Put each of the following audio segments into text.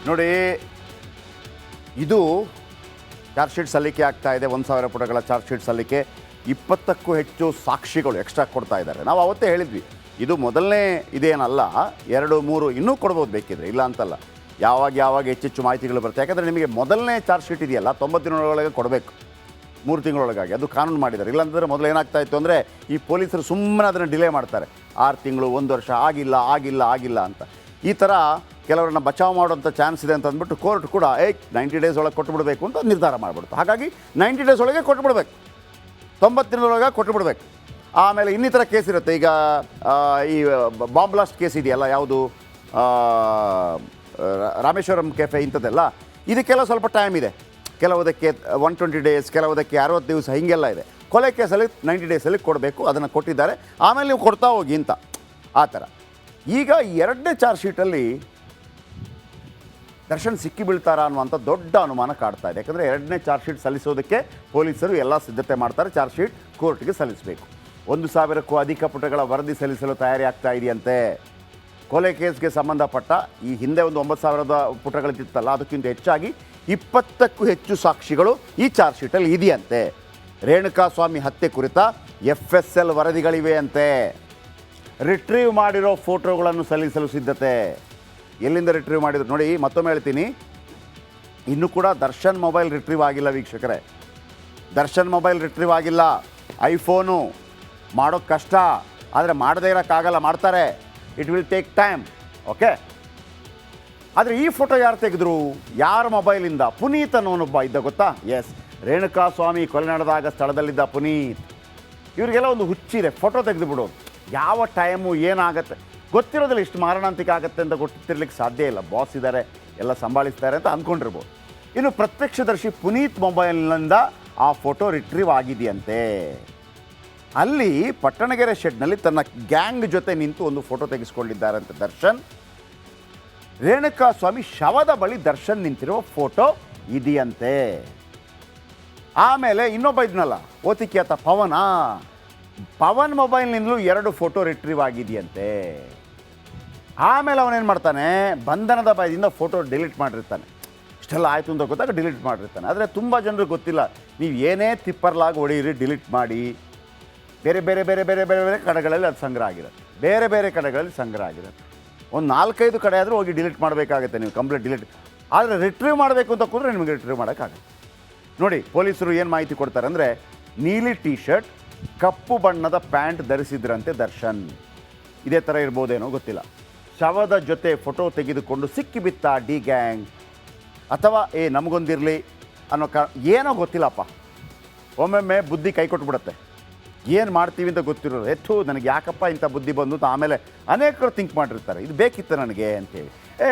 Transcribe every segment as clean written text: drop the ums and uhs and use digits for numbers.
ನೋಡಿ, ಇದು charge sheet ಸಲ್ಲಿಕೆ ಆಗ್ತಾ ಇದೆ. 1,000 ಪುಟಗಳ ಚಾರ್ಜ್ ಶೀಟ್ ಸಲ್ಲಿಕೆ. 20ಕ್ಕೂ ಹೆಚ್ಚು ಸಾಕ್ಷಿಗಳು ಎಕ್ಸ್ಟ್ರಾ ಕೊಡ್ತಾ ಇದ್ದಾರೆ. ನಾವು ಅವತ್ತೇ ಹೇಳಿದ್ವಿ, ಇದು ಮೊದಲನೇ ಇದೇನಲ್ಲ, 2, 3 ಇನ್ನೂ ಕೊಡ್ಬೋದು ಬೇಕಿದ್ರೆ, ಇಲ್ಲ ಅಂತಲ್ಲ. ಯಾವಾಗ ಹೆಚ್ಚೆಚ್ಚು ಮಾಹಿತಿಗಳು ಬರುತ್ತೆ. ಯಾಕಂದರೆ ನಿಮಗೆ ಮೊದಲನೇ ಚಾರ್ಜ್ ಶೀಟ್ ಇದೆಯಲ್ಲ 90 ದಿನಗಳೊಳಗೆ ಕೊಡಬೇಕು, 3 ತಿಂಗಳೊಳಗಾಗಿ. ಅದು ಕಾನೂನು ಮಾಡಿದ್ದಾರೆ. ಇಲ್ಲಾಂದರೆ ಮೊದಲು ಏನಾಗ್ತಾ ಇತ್ತು ಅಂದರೆ ಈ ಪೊಲೀಸರು ಸುಮ್ಮನೆ ಅದನ್ನು ಡಿಲೇ ಮಾಡ್ತಾರೆ. 6 ತಿಂಗಳು, 1 ವರ್ಷ, ಆಗಿಲ್ಲ ಅಂತ. ಈ ಥರ ಕೆಲವರನ್ನ ಬಚಾವ್ ಮಾಡೋಂಥ ಚಾನ್ಸ್ ಇದೆ ಅಂತ ಅಂದ್ಬಿಟ್ಟು ಕೋರ್ಟ್ ಕೂಡ 90 ಡೇಸ್ ಒಳಗೆ ಕೊಟ್ಟುಬಿಡಬೇಕು ಅಂತ ನಿರ್ಧಾರ ಮಾಡಿಬಿಡ್ತು. ಹಾಗಾಗಿ 90 ಡೇಸ್ ಒಳಗೆ ಕೊಟ್ಟುಬಿಡ್ಬೇಕು, 90 ದಿನದೊಳಗೆ ಕೊಟ್ಟುಬಿಡ್ಬೇಕು. ಆಮೇಲೆ ಇನ್ನಿತರ ಕೇಸ್ ಇರುತ್ತೆ. ಈಗ ಈ ಬಾಂಬ್ ಬ್ಲಾಸ್ಟ್ ಕೇಸ್ ಇದೆಯಲ್ಲ, ಯಾವುದು ರಾಮೇಶ್ವರಂ ಕೆಫೆ, ಇಂಥದ್ದೆಲ್ಲ, ಇದಕ್ಕೆಲ್ಲ ಸ್ವಲ್ಪ ಟೈಮ್ ಇದೆ. ಕೆಲವುದಕ್ಕೆ 120 ಡೇಸ್, ಕೆಲವುದಕ್ಕೆ 60 ದಿವಸ, ಹೀಗೆಲ್ಲ ಇದೆ. ಕೊಲೆ ಕೇಸಲ್ಲಿ 90 ಡೇಸಲ್ಲಿ ಕೊಡಬೇಕು, ಅದನ್ನು ಕೊಟ್ಟಿದ್ದಾರೆ. ಆಮೇಲೆ ನೀವು ಕೊಡ್ತಾ ಹೋಗಿ ಅಂತ, ಆ ಥರ. ಈಗ 2ನೇ ಚಾರ್ಜ್ ಶೀಟಲ್ಲಿ ದರ್ಶನ್ ಸಿಕ್ಕಿ ಬೀಳ್ತಾರಾ ಅನ್ನುವಂಥ ದೊಡ್ಡ ಅನುಮಾನ ಕಾಡ್ತಾ ಇದೆ. ಯಾಕಂದರೆ 2ನೇ ಚಾರ್ಜ್ ಶೀಟ್ ಸಲ್ಲಿಸೋದಕ್ಕೆ ಪೊಲೀಸರು ಎಲ್ಲ ಸಿದ್ಧತೆ ಮಾಡ್ತಾರೆ. ಚಾರ್ಜ್ ಶೀಟ್ ಕೋರ್ಟ್ಗೆ ಸಲ್ಲಿಸಬೇಕು. 1,000ಕ್ಕೂ ಅಧಿಕ ಪುಟಗಳ ವರದಿ ಸಲ್ಲಿಸಲು ತಯಾರಿ ಆಗ್ತಾ ಇದೆಯಂತೆ. ಕೊಲೆ ಕೇಸ್ಗೆ ಸಂಬಂಧಪಟ್ಟ ಈ ಹಿಂದೆ ಒಂದು 9,000 ಪುಟಗಳಿತ್ತಲ್ಲ, ಅದಕ್ಕಿಂತ ಹೆಚ್ಚಾಗಿ 20ಕ್ಕೂ ಹೆಚ್ಚು ಸಾಕ್ಷಿಗಳು ಈ ಚಾರ್ಜ್ ಶೀಟಲ್ಲಿ ಇದೆಯಂತೆ. ರೇಣುಕಾಸ್ವಾಮಿ ಹತ್ಯೆ ಕುರಿತ FSL ವರದಿಗಳಿವೆ ಅಂತೆ. ರಿಟ್ರೀವ್ ಮಾಡಿರೋ ಫೋಟೋಗಳನ್ನು ಸಲ್ಲಿಸಲು ಸಿದ್ಧತೆ. ಎಲ್ಲಿಂದ ರಿಟ್ರೀವ್ ಮಾಡಿದ್ರು ನೋಡಿ, ಮತ್ತೊಮ್ಮೆ ಹೇಳ್ತೀನಿ, ಇನ್ನೂ ಕೂಡ ದರ್ಶನ್ ಮೊಬೈಲ್ ರಿಟ್ರೀವ್ ಆಗಿಲ್ಲ ವೀಕ್ಷಕರೇ. ದರ್ಶನ್ ಮೊಬೈಲ್ ರಿಟ್ರೀವ್ ಆಗಿಲ್ಲ. ಐಫೋನು ಮಾಡೋಕ್ಕೆ ಕಷ್ಟ, ಆದರೆ ಮಾಡದೇ ಇರೋಕ್ಕಾಗಲ್ಲ, ಮಾಡ್ತಾರೆ. It will take time. Okay, ಆದರೆ ಈ ಫೋಟೋ ಯಾರು ತೆಗೆದ್ರು, ಯಾರ ಮೊಬೈಲಿಂದ? ಪುನೀತ್ ಅನ್ನೋನೊಬ್ಬ ಇದ್ದ, ಗೊತ್ತಾ? ಎಸ್, ರೇಣುಕಾಸ್ವಾಮಿ ಕೊಲೆ ನಡೆದಾಗ ಸ್ಥಳದಲ್ಲಿದ್ದ ಪುನೀತ್. ಇವರಿಗೆಲ್ಲ ಒಂದು ಹುಚ್ಚಿದೆ, ಫೋಟೋ ತೆಗೆದು ಬಿಡೋದು. ಯಾವ ಟೈಮು ಏನಾಗುತ್ತೆ ಗೊತ್ತಿರೋದಿಲ್ಲ. ಇಷ್ಟು ಮಾರಣಾಂತಿಕ ಆಗುತ್ತೆ ಅಂತ ಗೊತ್ತಿರಲಿಕ್ಕೆ ಸಾಧ್ಯ ಇಲ್ಲ. ಬಾಸ್ ಇದ್ದಾರೆ, ಎಲ್ಲ ಸಂಭಾಳಿಸ್ತಾರೆ ಅಂತ ಅಂದ್ಕೊಂಡಿರ್ಬೋದು. ಇನ್ನು ಪ್ರತ್ಯಕ್ಷದರ್ಶಿ ಪುನೀತ್ ಮೊಬೈಲ್ನಿಂದ ಆ ಫೋಟೋ ರಿಟ್ರೀವ್ ಆಗಿದೆಯಂತೆ. ಅಲ್ಲಿ ಪಟ್ಟಣಗೆರೆ ಶೆಡ್ನಲ್ಲಿ ತನ್ನ ಗ್ಯಾಂಗ್ ಜೊತೆ ನಿಂತು ಒಂದು ಫೋಟೋ ತೆಗೆಸ್ಕೊಂಡಿದ್ದಾರಂತೆ ದರ್ಶನ್. ರೇಣುಕಾಸ್ವಾಮಿ ಶವದ ಬಳಿ ದರ್ಶನ್ ನಿಂತಿರುವ ಫೋಟೋ ಇದೆಯಂತೆ. ಆಮೇಲೆ ಇನ್ನೊಬ್ಬ ಇದ್ನಲ್ಲ, ಓತಿಕ್ಯಾತ ಪವನ್ ಮೊಬೈಲ್ನಿಂದಲೂ 2 ಫೋಟೋ ರಿಟ್ರೀವ್ ಆಗಿದೆಯಂತೆ. ಆಮೇಲೆ ಅವನೇನು ಮಾಡ್ತಾನೆ, ಬಂಧನದ ಭಯದಿಂದ ಫೋಟೋ ಡಿಲೀಟ್ ಮಾಡಿರ್ತಾನೆ. ಇಷ್ಟೆಲ್ಲ ಆಯಿತು ಅಂತ ಗೊತ್ತಾಗ ಡಿಲೀಟ್ ಮಾಡಿರ್ತಾನೆ. ಆದರೆ ತುಂಬ ಜನರಿಗೆ ಗೊತ್ತಿಲ್ಲ, ನೀವು ಏನೇ ತಿಪ್ಪರ್ಲಾಗಿ ಹೊಡೀರಿ, ಡಿಲೀಟ್ ಮಾಡಿ, ಬೇರೆ ಬೇರೆ ಬೇರೆ ಬೇರೆ ಬೇರೆ ಬೇರೆ ಕಡೆಗಳಲ್ಲಿ ಅದು ಸಂಗ್ರಹ ಆಗಿರುತ್ತೆ. ಬೇರೆ ಬೇರೆ ಕಡೆಗಳಲ್ಲಿ ಸಂಗ್ರಹ ಆಗಿರುತ್ತೆ. ಒಂದು 4-5 ಕಡೆ ಆದರೂ ಹೋಗಿ ಡಿಲೀಟ್ ಮಾಡಬೇಕಾಗುತ್ತೆ ನೀವು, ಕಂಪ್ಲೀಟ್ ಡಿಲೀಟ್. ಆದರೆ ರಿಟ್ರೀವ್ ಮಾಡಬೇಕು ಅಂತ ಕೂತ್ರೆ ನಿಮಗೆ ರಿಟ್ರೀವ್ ಮಾಡೋಕ್ಕಾಗುತ್ತೆ. ನೋಡಿ, ಪೊಲೀಸರು ಏನು ಮಾಹಿತಿ ಕೊಡ್ತಾರೆ ಅಂದರೆ, ನೀಲಿ ಟೀ ಶರ್ಟ್, ಕಪ್ಪು ಬಣ್ಣದ ಪ್ಯಾಂಟ್ ಧರಿಸಿದ್ರಂತೆ ದರ್ಶನ್. ಇದೇ ಥರ ಇರ್ಬೋದೇನೋ ಗೊತ್ತಿಲ್ಲ. ಶವದ ಜೊತೆ ಫೋಟೋ ತೆಗೆದುಕೊಂಡು ಸಿಕ್ಕಿಬಿತ್ತ ಡಿ ಗ್ಯಾಂಗ್, ಅಥವಾ ನಮಗೊಂದಿರಲಿ ಅನ್ನೋ ಏನೋ ಗೊತ್ತಿಲ್ಲಪ್ಪ. ಒಮ್ಮೊಮ್ಮೆ ಬುದ್ಧಿ ಕೈ ಕೊಟ್ಬಿಡುತ್ತೆ. ಏನು ಮಾಡ್ತೀವಿ ಅಂತ ಗೊತ್ತಿರೋದು, ನನಗೆ ಯಾಕಪ್ಪ ಇಂಥ ಬುದ್ಧಿ ಬಂದು ಅಂತ ಆಮೇಲೆ ಅನೇಕರು ಥಿಂಕ್ ಮಾಡಿರ್ತಾರೆ, ಇದು ಬೇಕಿತ್ತು ನನಗೆ ಅಂತೇಳಿ.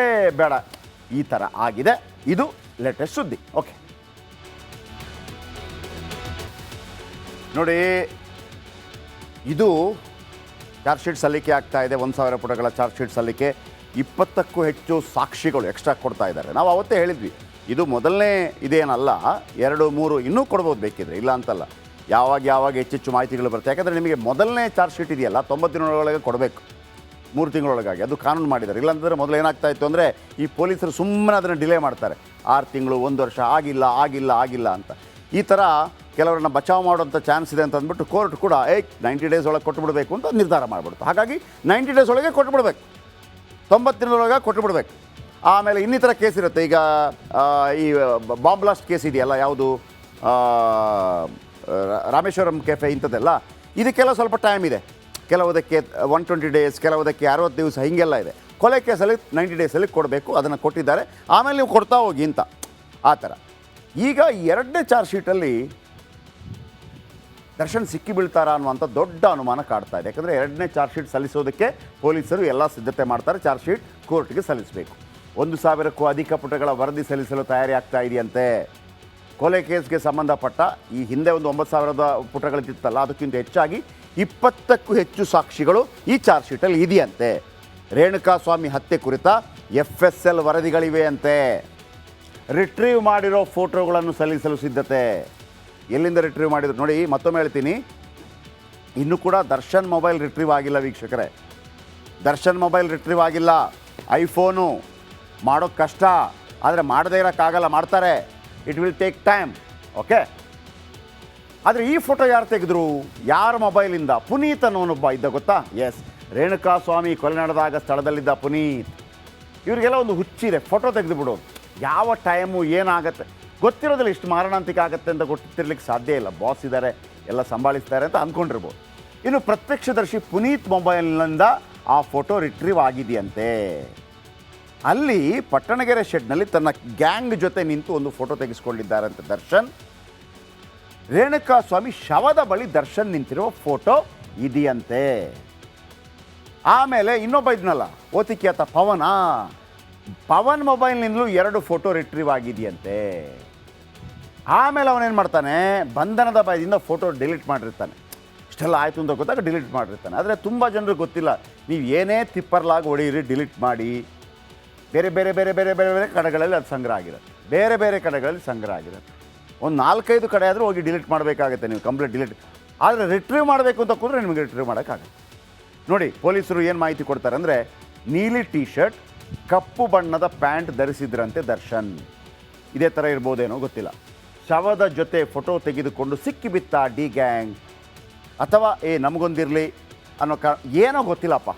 ಬೇಡ, ಈ ಥರ ಆಗಿದೆ. ಇದು ಲೇಟೆಸ್ಟ್ ಸುದ್ದಿ. ಓಕೆ ನೋಡಿ, ಇದು ಚಾರ್ಜ್ ಶೀಟ್ ಸಲ್ಲಿಕೆ ಆಗ್ತಾ ಇದೆ. 1,000 ಪುಟಗಳ ಚಾರ್ಜ್ ಶೀಟ್ ಸಲ್ಲಿಕೆ. 20ಕ್ಕೂ ಹೆಚ್ಚು ಸಾಕ್ಷಿಗಳು ಎಕ್ಸ್ಟ್ರಾ ಕೊಡ್ತಾ ಇದ್ದಾರೆ. ನಾವು ಅವತ್ತೇ ಹೇಳಿದ್ವಿ, ಇದು ಮೊದಲನೇ ಇದೇನಲ್ಲ, 2, 3 ಇನ್ನೂ ಕೊಡ್ಬೋದು ಬೇಕಿದ್ರೆ, ಇಲ್ಲ ಅಂತಲ್ಲ. ಯಾವಾಗ ಹೆಚ್ಚೆಚ್ಚು ಮಾಹಿತಿಗಳು ಬರುತ್ತೆ. ಯಾಕಂದರೆ ನಿಮಗೆ ಮೊದಲನೇ ಚಾರ್ಜ್ ಶೀಟ್ ಇದೆಯಲ್ಲ 90 ದಿನಗಳೊಳಗೆ ಕೊಡಬೇಕು, 3 ತಿಂಗಳೊಳಗಾಗಿ. ಅದು ಕಾನೂನು ಮಾಡಿದ್ದಾರೆ. ಇಲ್ಲಾಂದರೆ ಮೊದಲು ಏನಾಗ್ತಾ ಇತ್ತು ಅಂದರೆ ಈ ಪೊಲೀಸರು ಸುಮ್ಮನೆ ಅದನ್ನು ಡಿಲೇ ಮಾಡ್ತಾರೆ. 6 ತಿಂಗಳು, 1 ವರ್ಷ, ಆಗಿಲ್ಲ ಅಂತ. ಈ ಥರ ಕೆಲವರನ್ನ ಬಚಾವ್ ಮಾಡೋಂಥ ಚಾನ್ಸ್ ಇದೆ ಅಂತ ಅಂದ್ಬಿಟ್ಟು ಕೋರ್ಟ್ ಕೂಡ 90 ಡೇಸ್ ಒಳಗೆ ಕೊಟ್ಟುಬಿಡಬೇಕು ಅಂತ ನಿರ್ಧಾರ ಮಾಡಿಬಿಡ್ತು. ಹಾಗಾಗಿ 90 ಡೇಸ್ ಒಳಗೆ ಕೊಟ್ಟುಬಿಡ್ಬೇಕು, 90 ದಿನದೊಳಗೆ ಕೊಟ್ಟುಬಿಡ್ಬೇಕು. ಆಮೇಲೆ ಇನ್ನಿತರ ಕೇಸ್ ಇರುತ್ತೆ. ಈಗ ಈ ಬಾಂಬ್ ಬ್ಲಾಸ್ಟ್ ಕೇಸ್ ಇದೆಯಲ್ಲ, ಯಾವುದು ರಾಮೇಶ್ವರಂ ಕೆಫೆ, ಇಂಥದ್ದೆಲ್ಲ, ಇದಕ್ಕೆಲ್ಲ ಸ್ವಲ್ಪ ಟೈಮ್ ಇದೆ. ಕೆಲವುದಕ್ಕೆ 120 ಡೇಸ್, ಕೆಲವುದಕ್ಕೆ 60 ದಿವಸ, ಹೀಗೆಲ್ಲ ಇದೆ. ಕೊಲೆ ಕೇಸಲ್ಲಿ 90 ಡೇಸಲ್ಲಿ ಕೊಡಬೇಕು, ಅದನ್ನು ಕೊಟ್ಟಿದ್ದಾರೆ. ಆಮೇಲೆ ನೀವು ಕೊಡ್ತಾ ಹೋಗಿ ಅಂತ, ಆ ಥರ. ಈಗ 2ನೇ ಚಾರ್ಜ್ ಶೀಟಲ್ಲಿ ದರ್ಶನ್ ಸಿಕ್ಕಿ ಬೀಳ್ತಾರಾ ಅನ್ನುವಂಥ ದೊಡ್ಡ ಅನುಮಾನ ಕಾಡ್ತಾ ಇದೆ. ಯಾಕಂದರೆ 2ನೇ ಚಾರ್ಜ್ ಶೀಟ್ ಸಲ್ಲಿಸೋದಕ್ಕೆ ಪೊಲೀಸರು ಎಲ್ಲ ಸಿದ್ಧತೆ ಮಾಡ್ತಾರೆ. ಚಾರ್ಜ್ ಶೀಟ್ ಕೋರ್ಟ್ಗೆ ಸಲ್ಲಿಸಬೇಕು. 1,000ಕ್ಕೂ ಅಧಿಕ ಪುಟಗಳ ವರದಿ ಸಲ್ಲಿಸಲು ತಯಾರಿ ಆಗ್ತಾ ಇದೆಯಂತೆ. ಕೊಲೆ ಕೇಸ್ಗೆ ಸಂಬಂಧಪಟ್ಟ ಈ ಹಿಂದೆ ಒಂದು 9,000 ಪುಟಗಳಿತ್ತಲ್ಲ, ಅದಕ್ಕಿಂತ ಹೆಚ್ಚಾಗಿ 20ಕ್ಕೂ ಹೆಚ್ಚು ಸಾಕ್ಷಿಗಳು ಈ ಚಾರ್ಜ್ ಶೀಟಲ್ಲಿ ಇದೆಯಂತೆ. ರೇಣುಕಾಸ್ವಾಮಿ ಹತ್ಯೆ ಕುರಿತ FSL ವರದಿಗಳಿವೆ ಅಂತೆ. ರಿಟ್ರೀವ್ ಮಾಡಿರೋ ಫೋಟೋಗಳನ್ನು ಸಲ್ಲಿಸಲು ಸಿದ್ಧತೆ. ಎಲ್ಲಿಂದ ರಿಟ್ರೀವ್ ಮಾಡಿದ್ರು ನೋಡಿ, ಮತ್ತೊಮ್ಮೆ ಹೇಳ್ತೀನಿ, ಇನ್ನೂ ಕೂಡ ದರ್ಶನ್ ಮೊಬೈಲ್ ರಿಟ್ರೀವ್ ಆಗಿಲ್ಲ ವೀಕ್ಷಕರೇ. ದರ್ಶನ್ ಮೊಬೈಲ್ ರಿಟ್ರೀವ್ ಆಗಿಲ್ಲ. ಐಫೋನು ಮಾಡೋಕ್ಕೆ ಕಷ್ಟ, ಆದರೆ ಮಾಡದೇ ಇರೋಕ್ಕಾಗಲ್ಲ, ಮಾಡ್ತಾರೆ. It will take time. Okay. ಆದರೆ ಈ ಫೋಟೋ ಯಾರು ತೆಗೆದ್ರು, ಯಾರ ಮೊಬೈಲಿಂದ? ಪುನೀತ್ ಅನ್ನೋನೊಬ್ಬ ಇದ್ದ, ಗೊತ್ತಾ? ಎಸ್, ರೇಣುಕಾಸ್ವಾಮಿ ಕೊಲೆ ನಡೆದಾಗ ಸ್ಥಳದಲ್ಲಿದ್ದ ಪುನೀತ್. ಇವರಿಗೆಲ್ಲ ಒಂದು ಹುಚ್ಚಿದೆ, ಫೋಟೋ ತೆಗೆದು ಬಿಡೋದು. ಯಾವ ಟೈಮು ಏನಾಗುತ್ತೆ ಗೊತ್ತಿರೋದಿಲ್ಲ, ಇಷ್ಟು ಮಾರಣಾಂತಿಕ ಆಗುತ್ತೆ ಅಂತ ಗೊತ್ತಿರ್ಲಿಕ್ಕೆ ಸಾಧ್ಯ ಇಲ್ಲ. ಬಾಸ್ ಇದ್ದಾರೆ, ಎಲ್ಲ ಸಂಭಾಳಿಸ್ತಾರೆ ಅಂತ ಅಂದ್ಕೊಂಡಿರ್ಬೋದು. ಇನ್ನು ಪ್ರತ್ಯಕ್ಷದರ್ಶಿ ಪುನೀತ್ ಮೊಬೈಲ್ನಿಂದ ಆ ಫೋಟೋ ರಿಟ್ರೀವ್ ಆಗಿದೆಯಂತೆ. ಅಲ್ಲಿ ಪಟ್ಟಣಗೆರೆ ಶೆಡ್ನಲ್ಲಿ ತನ್ನ ಗ್ಯಾಂಗ್ ಜೊತೆ ನಿಂತು ಒಂದು ಫೋಟೋ ತೆಗೆಸ್ಕೊಂಡಿದ್ದಾರಂತೆ ದರ್ಶನ್. ರೇಣುಕಾಸ್ವಾಮಿ ಶವದ ಬಳಿ ದರ್ಶನ್ ನಿಂತಿರುವ ಫೋಟೋ ಇದೆಯಂತೆ. ಆಮೇಲೆ ಇನ್ನೊಬ್ಬ ಇದ್ನಲ್ಲ, ಓತಿಕ್ಯಾತ ಪವನ್ ಮೊಬೈಲ್ನಿಂದಲೂ 2 ಫೋಟೋ ರಿಟ್ರೀವ್ ಆಗಿದೆಯಂತೆ. ಆಮೇಲೆ ಅವನೇನು ಮಾಡ್ತಾನೆ, ಬಂಧನದ ಭಯದಿಂದ ಫೋಟೋ ಡಿಲೀಟ್ ಮಾಡಿರ್ತಾನೆ. ಇಷ್ಟೆಲ್ಲ ಆಯಿತು ಅಂತ ಗೊತ್ತಾಗ ಡಿಲೀಟ್ ಮಾಡಿರ್ತಾನೆ. ಆದರೆ ತುಂಬ ಜನರಿಗೆ ಗೊತ್ತಿಲ್ಲ, ನೀವು ಏನೇ ತಿಪ್ಪರ್ಲಾಗಿ ಹೊಡೆಯಿರಿ, ಡಿಲೀಟ್ ಮಾಡಿ, ಬೇರೆ ಬೇರೆ ಬೇರೆ ಬೇರೆ ಬೇರೆ ಬೇರೆ ಕಡೆಗಳಲ್ಲಿ ಅದು ಸಂಗ್ರಹ ಆಗಿರುತ್ತೆ. ಬೇರೆ ಬೇರೆ ಕಡೆಗಳಲ್ಲಿ ಸಂಗ್ರಹ ಆಗಿರುತ್ತೆ. ಒಂದು 4-5 ಕಡೆ ಆದರೂ ಹೋಗಿ ಡಿಲೀಟ್ ಮಾಡಬೇಕಾಗುತ್ತೆ ನೀವು, ಕಂಪ್ಲೀಟ್ ಡಿಲೀಟ್. ಆದರೆ ರಿಟ್ರೀವ್ ಮಾಡಬೇಕು ಅಂತ ಕೂತ್ರೆ ನಿಮಗೆ ರಿಟ್ರೀವ್ ಮಾಡೋಕ್ಕಾಗುತ್ತೆ. ನೋಡಿ, ಪೊಲೀಸರು ಏನು ಮಾಹಿತಿ ಕೊಡ್ತಾರೆ ಅಂದರೆ, ನೀಲಿ ಟೀ ಶರ್ಟ್, ಕಪ್ಪು ಬಣ್ಣದ ಪ್ಯಾಂಟ್ ಧರಿಸಿದ್ರಂತೆ ದರ್ಶನ್. ಇದೇ ಥರ ಇರ್ಬೋದೇನೋ ಗೊತ್ತಿಲ್ಲ. ಶವದ ಜೊತೆ ಫೋಟೋ ತೆಗೆದುಕೊಂಡು ಸಿಕ್ಕಿಬಿತ್ತ ಡಿ ಗ್ಯಾಂಗ್, ಅಥವಾ ನಮಗೊಂದಿರಲಿ ಅನ್ನೋ ಏನೋ ಗೊತ್ತಿಲ್ಲಪ್ಪ.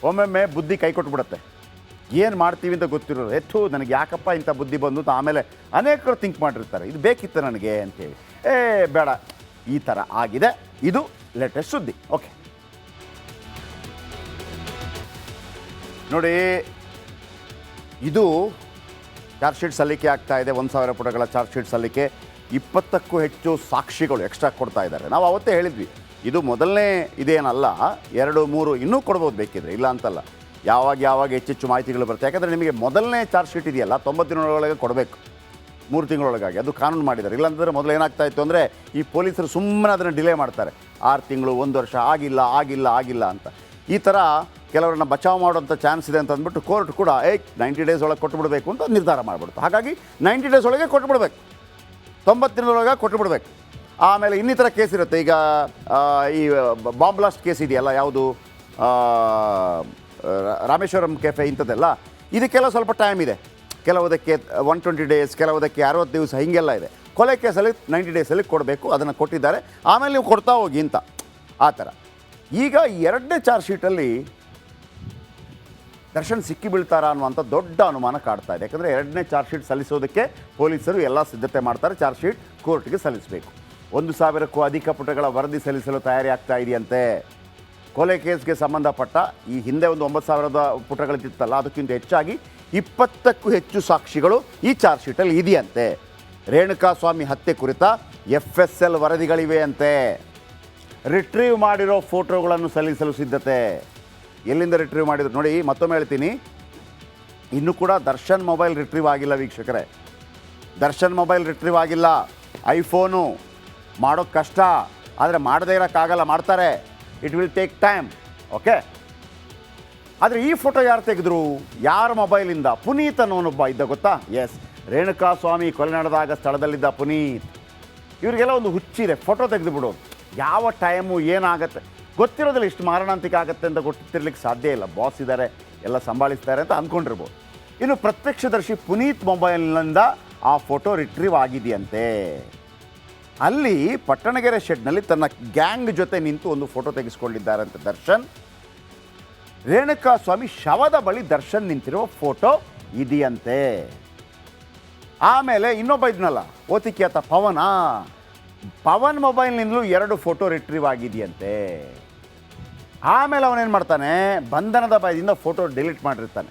ಒಮ್ಮೊಮ್ಮೆ ಬುದ್ಧಿ ಕೈ ಕೊಟ್ಬಿಡುತ್ತೆ. ಏನು ಮಾಡ್ತೀವಿ ಅಂತ ಗೊತ್ತಿರೋರು, ನನಗೆ ಯಾಕಪ್ಪ ಇಂಥ ಬುದ್ಧಿ ಬಂದು ಅಂತ ಆಮೇಲೆ ಅನೇಕರು ಥಿಂಕ್ ಮಾಡಿರ್ತಾರೆ, ಇದು ಬೇಕಿತ್ತು ನನಗೆ ಅಂತೇಳಿ. ಬೇಡ, ಈ ಥರ ಆಗಿದೆ. ಇದು ಲೇಟೆಸ್ಟ್ ಸುದ್ದಿ. ಓಕೆ ನೋಡಿ, ಇದು ಚಾರ್ಜ್ ಶೀಟ್ ಸಲ್ಲಿಕೆ ಆಗ್ತಾ ಇದೆ. 1000 ಪುಟಗಳ ಚಾರ್ಜ್ ಶೀಟ್ ಸಲ್ಲಿಕೆ. 20ಕ್ಕೂ ಹೆಚ್ಚು ಸಾಕ್ಷಿಗಳು ಎಕ್ಸ್ಟ್ರಾ ಕೊಡ್ತಾ ಇದ್ದಾರೆ. ನಾವು ಅವತ್ತೇ ಹೇಳಿದ್ವಿ, ಇದು ಮೊದಲನೇ ಇದೇನಲ್ಲ, 2-3 ಇನ್ನೂ ಕೊಡ್ಬೋದು ಬೇಕಿದ್ರೆ, ಇಲ್ಲ ಅಂತಲ್ಲ. ಯಾವಾಗ ಹೆಚ್ಚೆಚ್ಚು ಮಾಹಿತಿಗಳು ಬರುತ್ತೆ. ಯಾಕಂದರೆ ನಿಮಗೆ ಮೊದಲನೇ ಚಾರ್ಜ್ ಶೀಟ್ ಇದೆಯಲ್ಲ, 90 ದಿನಗಳೊಳಗೆ ಕೊಡಬೇಕು, 3 ತಿಂಗಳೊಳಗಾಗಿ. ಅದು ಕಾನೂನು ಮಾಡಿದ್ದಾರೆ. ಇಲ್ಲಾಂದರೆ ಮೊದಲು ಏನಾಗ್ತಾ ಇತ್ತು ಅಂದರೆ, ಈ ಪೊಲೀಸರು ಸುಮ್ಮನೆ ಅದನ್ನು ಡಿಲೇ ಮಾಡ್ತಾರೆ. 6 ತಿಂಗಳು, 1 ವರ್ಷ, ಆಗಿಲ್ಲ ಅಂತ. ಈ ಥರ ಕೆಲವರನ್ನ ಬಚಾವ್ ಮಾಡೋಂಥ ಚಾನ್ಸ್ ಇದೆ ಅಂತ ಅಂದ್ಬಿಟ್ಟು ಕೋರ್ಟ್ ಕೂಡ 90 ಡೇಸ್ ಒಳಗೆ ಕೊಟ್ಟುಬಿಡಬೇಕು ಅಂತ ನಿರ್ಧಾರ ಮಾಡಿಬಿಡ್ತು. ಹಾಗಾಗಿ 90 ಡೇಸ್ ಒಳಗೆ ಕೊಟ್ಟುಬಿಡ್ಬೇಕು, 90 ದಿನದೊಳಗೆ ಕೊಟ್ಟುಬಿಡ್ಬೇಕು. ಆಮೇಲೆ ಇನ್ನಿತರ ಕೇಸ್ ಇರುತ್ತೆ. ಈಗ ಈ ಬಾಂಬ್ ಬ್ಲಾಸ್ಟ್ ಕೇಸ್ ಇದೆಯಲ್ಲ, ಯಾವುದು ರಾಮೇಶ್ವರಂ ಕೆಫೆ, ಇಂಥದ್ದೆಲ್ಲ, ಇದಕ್ಕೆಲ್ಲ ಸ್ವಲ್ಪ ಟೈಮ್ ಇದೆ. ಕೆಲವುದಕ್ಕೆ 120 ಡೇಸ್, ಕೆಲವುದಕ್ಕೆ 60 ದಿವಸ, ಹೀಗೆಲ್ಲ ಇದೆ. ಕೊಲೆ ಕೇಸಲ್ಲಿ 90 ಡೇಸಲ್ಲಿ ಕೊಡಬೇಕು, ಅದನ್ನು ಕೊಟ್ಟಿದ್ದಾರೆ. ಆಮೇಲೆ ನೀವು ಕೊಡ್ತಾ ಹೋಗಿ ಅಂತ, ಆ ಥರ. ಈಗ 2ನೇ ಚಾರ್ಜ್ ಶೀಟಲ್ಲಿ ದರ್ಶನ್ ಸಿಕ್ಕಿ ಬೀಳ್ತಾರಾ ಅನ್ನುವಂಥ ದೊಡ್ಡ ಅನುಮಾನ ಕಾಡ್ತಾ ಇದೆ. ಯಾಕಂದರೆ 2ನೇ ಚಾರ್ಜ್ ಶೀಟ್ ಸಲ್ಲಿಸೋದಕ್ಕೆ ಪೊಲೀಸರು ಎಲ್ಲ ಸಿದ್ಧತೆ ಮಾಡ್ತಾರೆ. ಚಾರ್ಜ್ ಶೀಟ್ ಕೋರ್ಟ್ಗೆ ಸಲ್ಲಿಸಬೇಕು. 1000ಕ್ಕೂ ಅಧಿಕ ಪುಟಗಳ ವರದಿ ಸಲ್ಲಿಸಲು ತಯಾರಿ ಆಗ್ತಾ ಇದೆಯಂತೆ. ಕೊಲೆ ಕೇಸ್ಗೆ ಸಂಬಂಧಪಟ್ಟ ಈ ಹಿಂದೆ ಒಂದು 9000 ಪುಟಗಳಿತ್ತಲ್ಲ, ಅದಕ್ಕಿಂತ ಹೆಚ್ಚಾಗಿ 20ಕ್ಕೂ ಹೆಚ್ಚು ಸಾಕ್ಷಿಗಳು ಈ ಚಾರ್ಜ್ ಶೀಟಲ್ಲಿ ಇದೆಯಂತೆ. ರೇಣುಕಾಸ್ವಾಮಿ ಹತ್ಯೆ ಕುರಿತ FSL ವರದಿಗಳಿವೆ ಅಂತೆ. ರಿಟ್ರೀವ್ ಮಾಡಿರೋ ಫೋಟೋಗಳನ್ನು ಸಲ್ಲಿಸಲು ಸಿದ್ಧತೆ. ಎಲ್ಲಿಂದ ರಿಟ್ರೀವ್ ಮಾಡಿದ್ರು ನೋಡಿ, ಮತ್ತೊಮ್ಮೆ ಹೇಳ್ತೀನಿ, ಇನ್ನೂ ಕೂಡ ದರ್ಶನ್ ಮೊಬೈಲ್ ರಿಟ್ರೀವ್ ಆಗಿಲ್ಲ ವೀಕ್ಷಕರೇ. ದರ್ಶನ್ ಮೊಬೈಲ್ ರಿಟ್ರೀವ್ ಆಗಿಲ್ಲ. ಐಫೋನು ಮಾಡೋಕ್ಕೆ ಕಷ್ಟ, ಆದರೆ ಮಾಡದೇ ಇರೋಕ್ಕಾಗಲ್ಲ, ಮಾಡ್ತಾರೆ. It will take time. Okay. ಆದರೆ ಈ ಫೋಟೋ ಯಾರು ತೆಗೆದ್ರು, ಯಾರ ಮೊಬೈಲಿಂದ? ಪುನೀತ್ ಅನ್ನೋನೊಬ್ಬ ಇದ್ದ, ಗೊತ್ತಾ? ಎಸ್, ರೇಣುಕಾಸ್ವಾಮಿ ಕೊಲೆ ನಡೆದಾಗ ಸ್ಥಳದಲ್ಲಿದ್ದ ಪುನೀತ್. ಇವರಿಗೆಲ್ಲ ಒಂದು ಹುಚ್ಚಿದೆ, ಫೋಟೋ ತೆಗೆದು ಬಿಡೋದು. ಯಾವ ಟೈಮು ಏನಾಗುತ್ತೆ ಗೊತ್ತಿರೋದಿಲ್ಲ, ಇಷ್ಟು ಮಾರಣಾಂತಿಕ ಆಗುತ್ತೆ ಅಂತ ಗೊತ್ತಿರ್ಲಿಕ್ಕೆ ಸಾಧ್ಯ ಇಲ್ಲ. ಬಾಸ್ ಇದ್ದಾರೆ, ಎಲ್ಲ ಸಂಭಾಳಿಸ್ತಾರೆ ಅಂತ ಅಂದ್ಕೊಂಡಿರ್ಬೋದು. ಇನ್ನು ಪ್ರತ್ಯಕ್ಷದರ್ಶಿ ಪುನೀತ್ ಮೊಬೈಲ್ನಿಂದ ಆ ಫೋಟೋ ರಿಟ್ರೀವ್ ಆಗಿದೆಯಂತೆ. ಅಲ್ಲಿ ಪಟ್ಟಣಗೆರೆ ಶೆಡ್ನಲ್ಲಿ ತನ್ನ ಗ್ಯಾಂಗ್ ಜೊತೆ ನಿಂತು ಒಂದು ಫೋಟೋ ತೆಗೆಸ್ಕೊಂಡಿದ್ದಾರಂತೆ ದರ್ಶನ್. ರೇಣುಕಾಸ್ವಾಮಿ ಶವದ ಬಳಿ ದರ್ಶನ್ ನಿಂತಿರುವ ಫೋಟೋ ಇದೆಯಂತೆ. ಆಮೇಲೆ ಇನ್ನೊಬ್ಬ ಇದ್ನಲ್ಲ, ಓತಿಕ್ಯಾತ ಪವನ್ ಮೊಬೈಲ್ನಿಂದಲೂ 2 ಫೋಟೋ ರಿಟ್ರೀವ್ ಆಗಿದೆಯಂತೆ. ಆಮೇಲೆ ಅವನೇನು ಮಾಡ್ತಾನೆ, ಬಂಧನದ ಭಯದಿಂದ ಫೋಟೋ ಡಿಲೀಟ್ ಮಾಡಿರ್ತಾನೆ.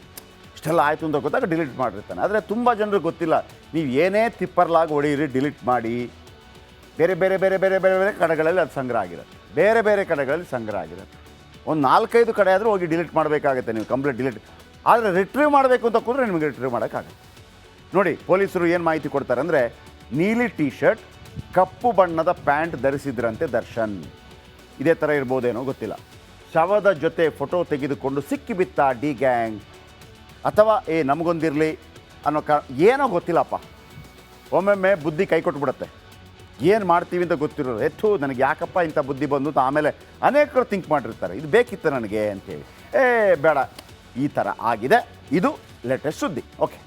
ಇಷ್ಟೆಲ್ಲ ಆಯಿತು ಅಂತ ಗೊತ್ತಾಗ ಡಿಲೀಟ್ ಮಾಡಿರ್ತಾನೆ. ಆದರೆ ತುಂಬ ಜನರಿಗೆ ಗೊತ್ತಿಲ್ಲ, ನೀವು ಏನೇ ತಿಪ್ಪರ್ಲಾಗಿ ಹೊಡೆಯಿರಿ, ಡಿಲೀಟ್ ಮಾಡಿ, ಬೇರೆ ಬೇರೆ ಬೇರೆ ಬೇರೆ ಬೇರೆ ಬೇರೆ ಕಡೆಗಳಲ್ಲಿ ಅದು ಸಂಗ್ರಹ ಆಗಿರುತ್ತೆ. ಬೇರೆ ಬೇರೆ ಕಡೆಗಳಲ್ಲಿ ಸಂಗ್ರಹ ಆಗಿರುತ್ತೆ. ಒಂದು 4-5 ಕಡೆ ಆದರೂ ಹೋಗಿ ಡಿಲೀಟ್ ಮಾಡಬೇಕಾಗುತ್ತೆ ನೀವು, ಕಂಪ್ಲೀಟ್ ಡಿಲೀಟ್. ಆದರೆ ರಿಟ್ರೀವ್ ಮಾಡಬೇಕು ಅಂತ ಕೂತ್ರೆ ನಿಮಗೆ ರಿಟ್ರೀವ್ ಮಾಡೋಕ್ಕಾಗುತ್ತೆ. ನೋಡಿ, ಪೊಲೀಸರು ಏನು ಮಾಹಿತಿ ಕೊಡ್ತಾರೆ ಅಂದರೆ, ನೀಲಿ ಟೀ ಶರ್ಟ್, ಕಪ್ಪು ಬಣ್ಣದ ಪ್ಯಾಂಟ್ ಧರಿಸಿದ್ರಂತೆ ದರ್ಶನ್. ಇದೇ ಥರ ಇರ್ಬೋದೇನೋ ಗೊತ್ತಿಲ್ಲ. ಶವದ ಜೊತೆ ಫೋಟೋ ತೆಗೆದುಕೊಂಡು ಸಿಕ್ಕಿಬಿತ್ತ ಡಿ ಗ್ಯಾಂಗ್, ಅಥವಾ ನಮಗೊಂದಿರಲಿ ಅನ್ನೋ ಏನೋ ಗೊತ್ತಿಲ್ಲಪ್ಪ. ಒಮ್ಮೊಮ್ಮೆ ಬುದ್ಧಿ ಕೈ ಕೊಟ್ಬಿಡುತ್ತೆ. ಏನು ಮಾಡ್ತೀವಿ ಅಂತ ಗೊತ್ತಿರೋರು, ನನಗೆ ಯಾಕಪ್ಪ ಇಂಥ ಬುದ್ಧಿ ಬಂದು ಅಂತ ಆಮೇಲೆ ಅನೇಕರು ಥಿಂಕ್ ಮಾಡಿರ್ತಾರೆ, ಇದು ಬೇಕಿತ್ತು ನನಗೆ ಅಂತೇಳಿ. ಬೇಡ, ಈ ಥರ ಆಗಿದೆ. ಇದು ಲೇಟೆಸ್ಟ್ ಸುದ್ದಿ. ಓಕೆ.